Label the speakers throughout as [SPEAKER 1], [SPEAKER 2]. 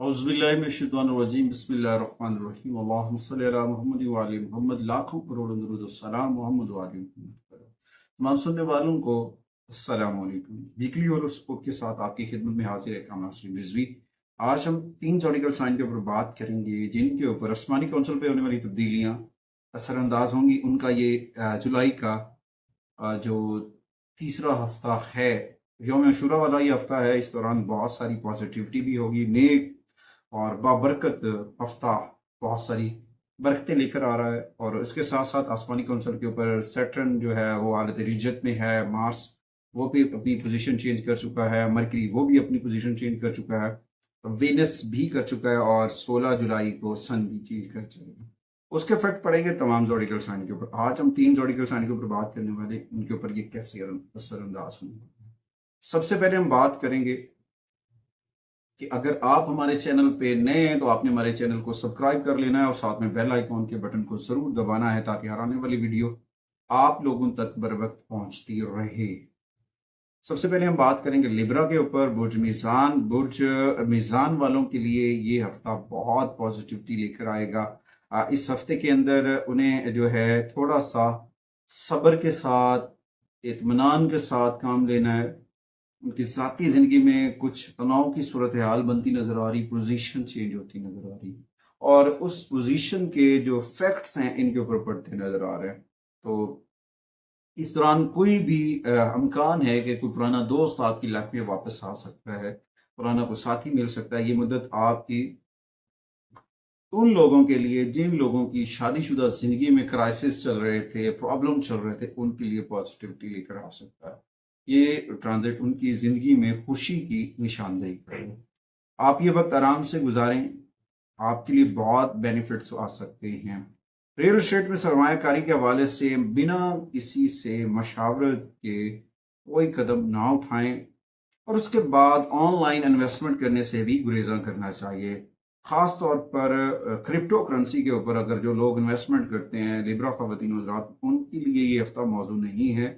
[SPEAKER 1] औज़ुबिल्लाहिमिनश्शैतानिर्रजीम बिस्मिल्लाहिर्रहमानिर्रहीम अल्लाहुम्मा सल्लि अला मुहम्मद व आले मुहम्मद लाखों करोड़ों दुरूद व सलाम मोहम्मद व आले मुहम्मद। तमाम सुनने वालों को अस्सलाम वालेकुम। वीकली हॉरोस्कोप के साथ आपकी खिदमत में हाजिर है कामना नासरीन रिजवी। आज हम 3 ज़ोडिकल साइन के ऊपर बात करेंगे जिनके ऊपर आसमानी कौंसल पे होने वाली तब्दीलियाँ असरअंदाज होंगी। उनका ये जुलाई का जो तीसरा हफ्ता है, यौम आशूरा वाला ये हफ्ता है। इस दौरान बहुत सारी पॉजिटिविटी भी होगी, नेक और बाबरकत हफ्ता बहुत सारी बरकतें लेकर आ रहा है। और इसके साथ साथ आसमानी कौंसल के ऊपर सैटर्न जो है वो हालत रिजत में है, मार्स वो भी अपनी पोजीशन चेंज कर चुका है, मरकरी वो भी अपनी पोजीशन चेंज कर चुका है, वेनस भी कर चुका है और 16 जुलाई को सन भी चेंज कर चुका है। उसके इफेक्ट पड़ेंगे तमाम ज़ोडिकल साइन के ऊपर। आज हम 3 ज़ोडिकल साइन के ऊपर बात करने वाले, उनके ऊपर ये कैसे असरअंदाज होंगे। सबसे पहले हम बात करेंगे कि अगर आप हमारे चैनल पे नए हैं तो आपने हमारे चैनल को सब्सक्राइब कर लेना है और साथ में बेल आइकॉन के बटन को जरूर दबाना है ताकि हर आने वाली वीडियो आप लोगों तक बर वक्त पहुंचती रहे। सबसे पहले हम बात करेंगे लिब्रा के ऊपर। बुर्ज मीज़ान वालों के लिए ये हफ्ता बहुत पॉजिटिविटी लेकर आएगा। इस हफ्ते के अंदर उन्हें जो है थोड़ा सा सब्र के साथ, इत्मीनान के साथ काम लेना है। उनकी ज़ाती ज़िंदगी में कुछ तनाव की सूरत हाल बनती नज़र आ रही, पोजीशन चेंज होती नज़र आ रही और उस पोजीशन के जो फैक्ट्स हैं इनके ऊपर पड़ते नज़र आ रहे हैं। तो इस दौरान कोई भी अमकान है कि कोई पुराना दोस्त आपकी लाइफ में वापस आ सकता है, पुराना कोई साथी मिल सकता है। ये मुद्दत आपकी उन लोगों के लिए जिन लोगों की शादीशुदा जिंदगी में क्राइसिस चल रहे थे, प्रॉब्लम चल रहे थे, उनके लिए पॉजिटिविटी लेकर आ सकता है। ये ट्रांजिट उनकी जिंदगी में खुशी की निशानदेही करेगा। आप ये वक्त आराम से गुजारें, आपके लिए बहुत बेनिफिट्स आ सकते हैं। रियल एस्टेट में सरमायाकारी के हवाले से बिना किसी से मशावरत के कोई कदम ना उठाएं और उसके बाद ऑनलाइन इन्वेस्टमेंट करने से भी गुरेजा करना चाहिए। ख़ास तौर पर क्रिप्टो करेंसी के ऊपर अगर जो लोग इन्वेस्टमेंट करते हैं, लिब्रा ख़वातीन हज़रात, उनके लिए ये हफ्ता मौजू नहीं है।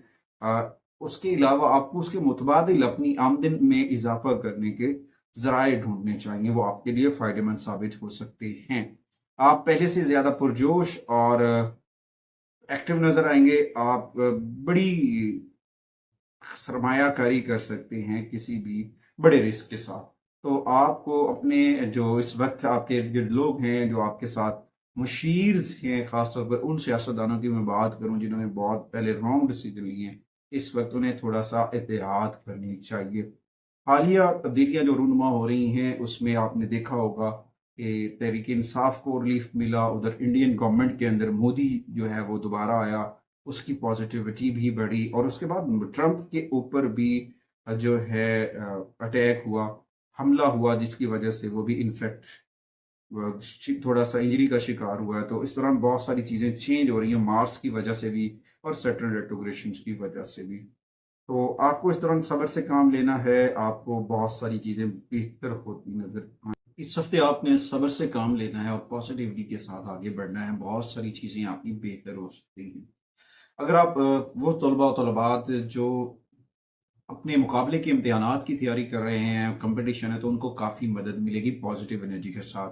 [SPEAKER 1] उसके अलावा आपको उसके मुतबादिल अपनी आमदन में इजाफा करने के ज़राए ढूंढने चाहिए, वो आपके लिए फ़ायदेमंद साबित हो सकते हैं। आप पहले से ज़्यादा पुरजोश और एक्टिव नज़र आएंगे। आप बड़ी सरमायाकारी कर सकते हैं किसी भी बड़े रिस्क के साथ। तो आपको अपने जो इस वक्त आपके इर्द गिर्द लोग हैं जो आपके साथ मुशीर्स हैं, ख़ासतौर पर उन सियासतदानों की मैं बात करूं जिन्होंने बहुत पहले रॉन्ग डिसीजन लिए हैं, इस वक्त उन्हें थोड़ा सा एहतियात करनी चाहिए। हालिया तब्दीलियाँ जो रूनुमा हो रही हैं उसमें आपने देखा होगा कि तहरीक इंसाफ को रिलीफ मिला, उधर इंडियन गवर्नमेंट के अंदर मोदी जो है वो दोबारा आया, उसकी पॉजिटिविटी भी बढ़ी और उसके बाद ट्रंप के ऊपर भी जो है अटैक हुआ, हमला हुआ, जिसकी वजह से वो भी इन्फेक्ट थोड़ा सा इंजरी का शिकार हुआ है। तो इस दौरान बहुत सारी चीज़ें चेंज हो रही हैं, मार्स की वजह से भी और सैटर्न रेट्रोग्रेशन की वजह से भी। तो आपको इस दौरान सब्र से काम लेना है, आपको बहुत सारी चीज़ें बेहतर होती नजर आएंगी। इस हफ्ते आपने सब्र से काम लेना है और पॉजिटिविटी के साथ आगे बढ़ना है। बहुत सारी चीज़ें आपकी बेहतर हो सकती हैं। अगर आप वो तलबात जो अपने मुकाबले के इम्तिहानात की तैयारी कर रहे हैं, कंपटीशन है, तो उनको काफ़ी मदद मिलेगी पॉजिटिव एनर्जी के साथ।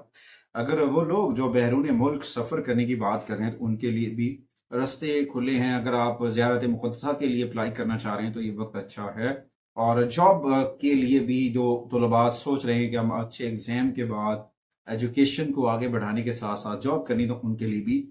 [SPEAKER 1] अगर वो लोग जो बैरून मुल्क सफ़र करने की बात कर रहे हैं तो उनके लिए भी रास्ते खुले हैं। अगर आप ज़ियारत मुक़द्दसा के लिए अप्लाई करना चाह रहे हैं तो ये वक्त अच्छा है। और जॉब के लिए भी जो तलबात सोच रहे हैं कि हम अच्छे एग्ज़ाम के बाद एजुकेशन को आगे बढ़ाने के साथ साथ जॉब करनी, तो उनके लिए भी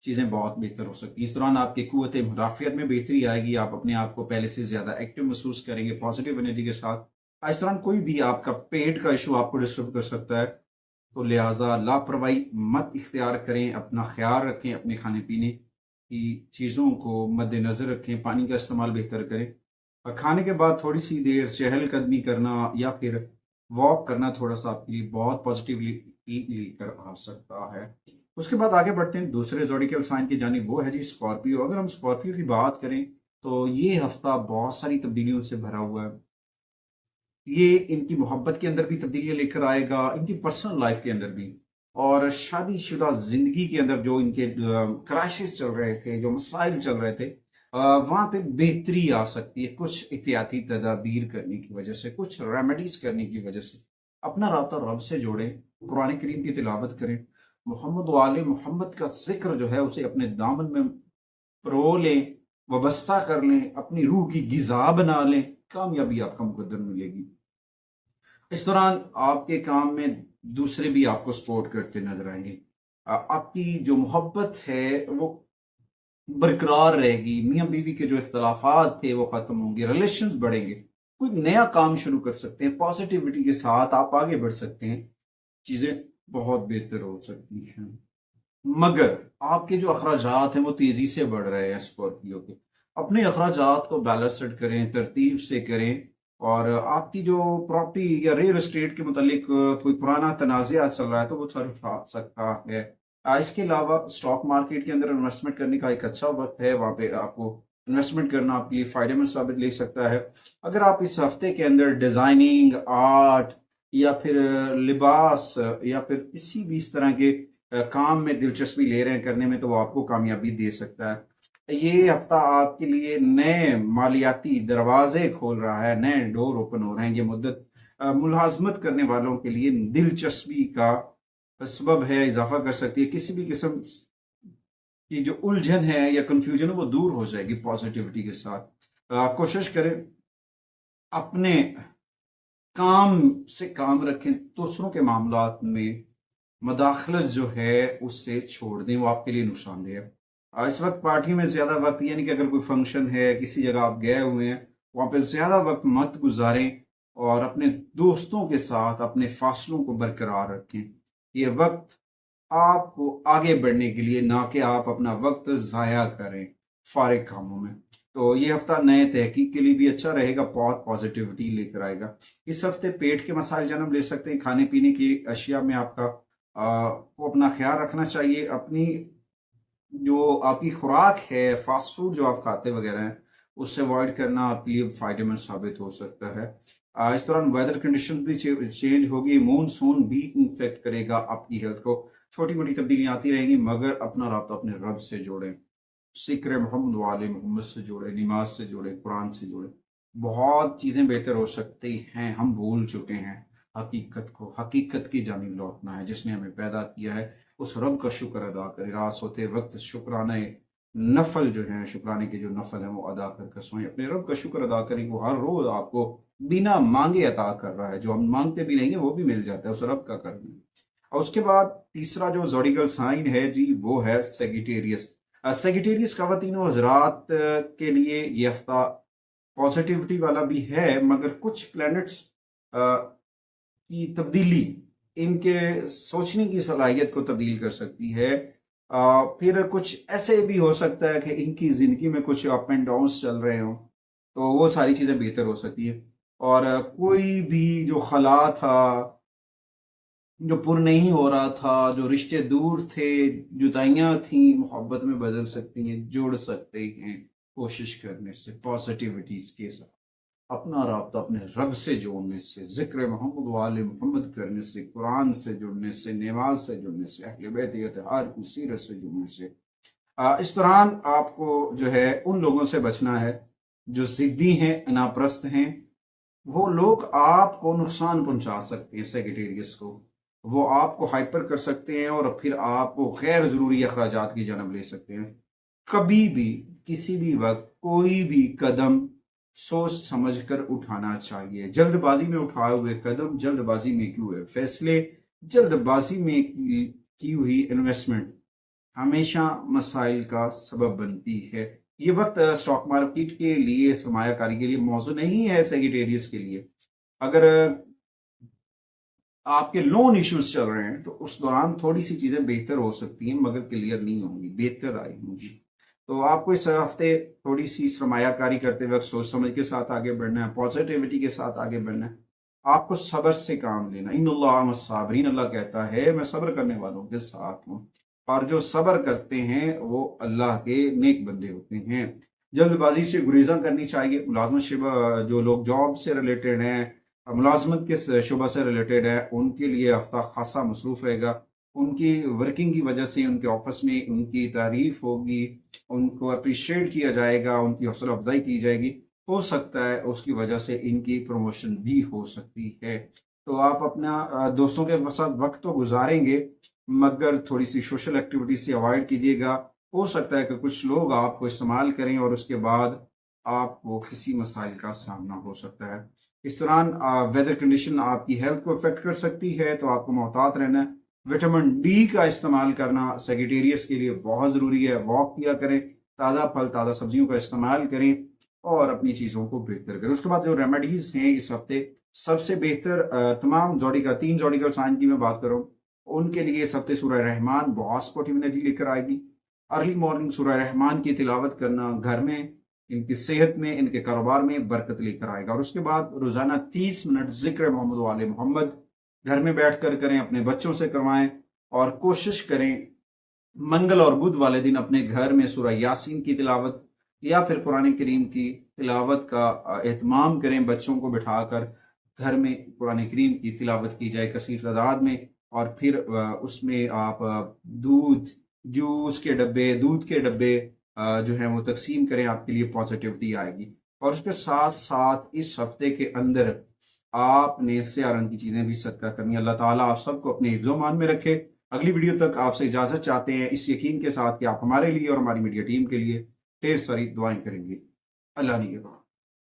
[SPEAKER 1] चीज़ें बहुत बेहतर हो सकती हैं। इस दौरान आपकी क़ुव्वत मुदाफ़ियत में बेहतरी आएगी, आप अपने आप को पहले से ज़्यादा एक्टिव महसूस करेंगे पॉजिटिव एनर्जी के साथ। इस दौरान कोई भी आपका पेट का इशू आपको डिस्टर्ब कर सकता है, तो लिहाजा लापरवाही मत इख्तियार करें, अपना ख्याल रखें, अपने खाने पीने की चीज़ों को मद्देनज़र रखें, पानी का इस्तेमाल बेहतर करें और खाने के बाद थोड़ी सी देर चहलकदमी करना या फिर वॉक करना थोड़ा सा आपके लिए बहुत पॉजिटिवली लेकर आ सकता है। उसके बाद आगे बढ़ते हैं दूसरे ज़ोडिकल साइन की जानिब, वो है जी स्कॉर्पियो। अगर हम स्कॉर्पियो की बात करें तो ये हफ्ता बहुत सारी तब्दीलियों से भरा हुआ है। ये इनकी मोहब्बत के अंदर भी तब्दीलियां लेकर आएगा, इनकी पर्सनल लाइफ के अंदर भी, और शादीशुदा जिंदगी के अंदर जो इनके क्राइसिस चल रहे थे, जो मसाइल चल रहे थे, वहां पे बेहतरी आ सकती है कुछ एहतियाती तदाबीर करने की वजह से, कुछ रेमेडीज करने की वजह से। اپنا رابطہ رب سے جوڑیں، قرآن کریم کی تلاوت کریں، محمد وآل محمد کا ذکر جو ہے اسے اپنے دامن میں پرو لیں، وابستہ کر لیں، اپنی روح کی غذا بنا لیں، کامیابی آپ کا مقدر ملے گی۔ اس دوران آپ کے کام میں دوسرے بھی آپ کو سپورٹ کرتے نظر آئیں گے، آپ کی جو محبت ہے وہ برقرار رہے گی، میاں بیوی کے جو اختلافات تھے وہ ختم ہوں گے، ریلیشنز بڑھیں گے، کوئی نیا کام شروع کر سکتے ہیں، پازیٹیوٹی کے ساتھ آپ آگے بڑھ سکتے ہیں، چیزیں بہت بہتر ہو سکتی ہیں۔ مگر آپ کے جو اخراجات ہیں وہ تیزی سے بڑھ رہے ہیں اسکارپیو کے، اپنے اخراجات کو بیلنسڈ کریں، ترتیب سے کریں، اور آپ کی جو پراپرٹی یا ریل اسٹیٹ کے متعلق کوئی پرانا تنازعہ چل رہا ہے تو وہ سر اٹھا سکتا ہے۔ اس کے علاوہ اسٹاک مارکیٹ کے اندر انویسٹمنٹ کرنے کا ایک اچھا وقت ہے، وہاں پہ آپ کو انویسٹمنٹ کرنا آپ کے لیے فائدہ مند ثابت لے سکتا ہے۔ اگر آپ اس ہفتے کے اندر ڈیزائننگ، آرٹ یا پھر لباس یا پھر کسی بھی اس طرح کے کام میں دلچسپی لے رہے ہیں کرنے میں تو وہ آپ کو کامیابی دے سکتا ہے۔ یہ ہفتہ آپ کے لیے نئے مالیاتی دروازے کھول رہا ہے، نئے ڈور اوپن ہو رہے ہیں۔ یہ مدت ملازمت کرنے والوں کے لیے دلچسپی کا سبب ہے، اضافہ کر سکتی ہے، کسی بھی قسم کی جو الجھن ہے یا کنفیوژن ہے وہ دور ہو جائے گی پازیٹیوٹی کے ساتھ۔ کوشش کریں اپنے کام سے کام رکھیں، دوسروں کے معاملات میں مداخلت جو ہے اس سے چھوڑ دیں، وہ آپ کے لیے نقصان دہ ہے۔ اس وقت پارٹی میں زیادہ وقت، یعنی کہ اگر کوئی فنکشن ہے، کسی جگہ آپ گئے ہوئے ہیں، وہاں پہ زیادہ وقت مت گزاریں اور اپنے دوستوں کے ساتھ اپنے فاصلوں کو برقرار رکھیں۔ یہ وقت آپ کو آگے بڑھنے کے لیے، نہ کہ آپ اپنا وقت ضائع کریں فارغ کاموں میں۔ تو یہ ہفتہ نئے تحقیق کے لیے بھی اچھا رہے گا، بہت پازیٹیوٹی لے کر آئے گا۔ اس ہفتے پیٹ کے مسائل جنم لے سکتے ہیں، کھانے پینے کی اشیاء میں آپ کا کو اپنا خیال رکھنا چاہیے، اپنی جو آپ کی خوراک ہے، فاسٹ فوڈ جو آپ کھاتے وغیرہ ہیں اس سے اوائڈ کرنا آپ کے لیے فائدہ مند ثابت ہو سکتا ہے۔ اس دوران ویدر کنڈیشن بھی چینج ہوگی، مونسون بھی انفیکٹ کرے گا آپ کی ہیلتھ کو، چھوٹی موٹی تبدیلیاں آتی رہیں گی، مگر اپنا رابطہ اپنے رب سے جوڑیں، ذکر محمد وآل محمد سے جوڑیں، نماز سے جوڑیں، قرآن سے جوڑیں، بہت چیزیں بہتر ہو سکتی ہیں۔ ہم بھول چکے ہیں حقیقت کو، حقیقت کی جانب لوٹنا ہے، جس نے ہمیں پیدا کیا ہے اس رب کا شکر ادا کریں، رات سوتے وقت شکرانے نفل جو ہیں، شکرانے کے جو نفل ہیں وہ ادا کر سوئیں، اپنے رب کا شکر ادا کریں، وہ ہر روز آپ کو بنا مانگے عطا کر رہا ہے، جو ہم مانگتے بھی نہیں ہیں وہ بھی مل جاتا ہے، اس رب کا کرم ہے۔ اور اس کے بعد تیسرا جو زوڈیکل سائن ہے جی وہ ہے سیگیٹیریس۔ سیگیٹیریس خواتین و حضرات کے لیے یہ ہفتہ پازیٹیوٹی والا بھی ہے، مگر کچھ پلینٹس کی تبدیلی ان کے سوچنے کی صلاحیت کو تبدیل کر سکتی ہے۔ پھر کچھ ایسے بھی ہو سکتا ہے کہ ان کی زندگی میں کچھ اپ اینڈ ڈاؤنس چل رہے ہوں، تو وہ ساری چیزیں بہتر ہو سکتی ہیں، اور کوئی بھی جو خلا تھا، جو پر نہیں ہو رہا تھا، جو رشتے دور تھے، جدائیاں تھیں، محبت میں بدل سکتی ہیں، جوڑ سکتے ہیں کوشش کرنے سے، پازیٹیوٹیز کے ساتھ اپنا رابطہ اپنے رب سے جوڑنے سے، ذکر محمد وآل محمد کرنے سے، قرآن سے جڑنے سے، نماز سے جڑنے سے، اہل بیت اطہار کی سیرت سے جڑنے سے۔ اس دوران آپ کو جو ہے ان لوگوں سے بچنا ہے جو ضدی ہیں، اناپرست ہیں، وہ لوگ آپ کو نقصان پہنچا سکتے ہیں، سیگیٹیریس کو، وہ آپ کو ہائپر کر سکتے ہیں اور پھر آپ کو غیر ضروری اخراجات کی جانب لے سکتے ہیں۔ کبھی بھی کسی بھی وقت کوئی بھی قدم سوچ سمجھ کر اٹھانا چاہیے، جلد بازی میں اٹھائے ہوئے قدم، جلد بازی میں کیے ہوئے فیصلے، جلد بازی میں کی ہوئی انویسٹمنٹ ہمیشہ مسائل کا سبب بنتی ہے۔ یہ وقت اسٹاک مارکیٹ کے لیے، سرمایہ کاری کے لیے موزوں نہیں ہے سیگیٹیریس کے لیے۔ اگر آپ کے لون ایشوز چل رہے ہیں تو اس دوران تھوڑی سی چیزیں بہتر ہو سکتی ہیں، مگر کلیئر نہیں ہوں گی، بہتر آئی ہوں گی۔ تو آپ کو اس ہفتے تھوڑی سی سرمایہ کاری کرتے وقت سوچ سمجھ کے ساتھ آگے بڑھنا ہے، پازیٹیوٹی کے ساتھ آگے بڑھنا ہے، آپ کو صبر سے کام لینا۔ ان اللہ مع الصابرین، اللہ کہتا ہے میں صبر کرنے والوں کے ساتھ ہوں، اور جو صبر کرتے ہیں وہ اللہ کے نیک بندے ہوتے ہیں۔ جلد بازی سے گریزاں کرنی چاہیے۔ ملازمت شعبہ جو لوگ جاب سے ریلیٹڈ ہیں، ملازمت کے شعبہ سے ریلیٹڈ ہے، ان کے لیے ہفتہ خاصا مصروف رہے گا۔ ان کی ورکنگ کی وجہ سے ان کے آفس میں ان کی تعریف ہوگی، ان کو اپریشیٹ کیا جائے گا، ان کی حوصلہ افزائی کی جائے گی، ہو سکتا ہے اس کی وجہ سے ان کی پروموشن بھی ہو سکتی ہے۔ तो आप अपना दोस्तों के साथ वक्त तो गुजारेंगे, मगर थोड़ी सी सोशल एक्टिविटी से अवॉइड कीजिएगा। हो सकता है कि कुछ लोग आपको इस्तेमाल करें और उसके बाद आपको किसी मसाइल का सामना हो सकता है। इस दौरान वेदर कंडीशन आपकी हेल्थ को अफेक्ट कर सकती है, तो आपको मोहतात रहना है। विटामिन डी का इस्तेमाल करना सेगिटेरियस के लिए बहुत ज़रूरी है। वॉक किया करें, ताज़ा फल ताज़ा सब्जियों का इस्तेमाल करें और अपनी चीज़ों को बेहतर करें। उसके बाद जो रेमेडीज़ हैं इस हफ्ते, सबसे बेहतर तमाम तीन जॉडिकल साइन की मैं बात करूँ, उनके लिए इस हफ्ते सूरह रहमान बहुत सपोर्टिव एनर्जी लेकर आएगी। अर्ली मॉर्निंग सूरह रहमान की तिलावत करना घर में, इनकी सेहत में, इनके कारोबार में बरकत लेकर आएगा। और उसके बाद रोजाना 30 मिनट जिक्र मोहम्मद वाले मोहम्मद घर में बैठ कर करें, अपने बच्चों से करवाएं और कोशिश करें मंगल और बुध वाले दिन अपने घर में सूरह यासीन की तिलावत या फिर कुरान करीम की तिलावत का एहतमाम करें। बच्चों को बिठाकर घर में कुरान करीम की तिलावत की जाए कसीर तादाद में, और फिर उसमें आप दूध के डब्बे जो है वो तकसीम करें, आपके लिए पॉजिटिविटी आएगी। और उसके साथ साथ इस हफ्ते के अंदर आपने स्याह रंग की चीज़ें भी सदका करनी है। अल्लाह ताला आप सबको अपने हिफ्ज़ो मान में रखे। अगली वीडियो तक आपसे इजाज़त चाहते हैं, इस यकीन के साथ कि आप हमारे लिए और हमारी मीडिया टीम के लिए ढेर सारी दुआएं करेंगे। अल्लाह ने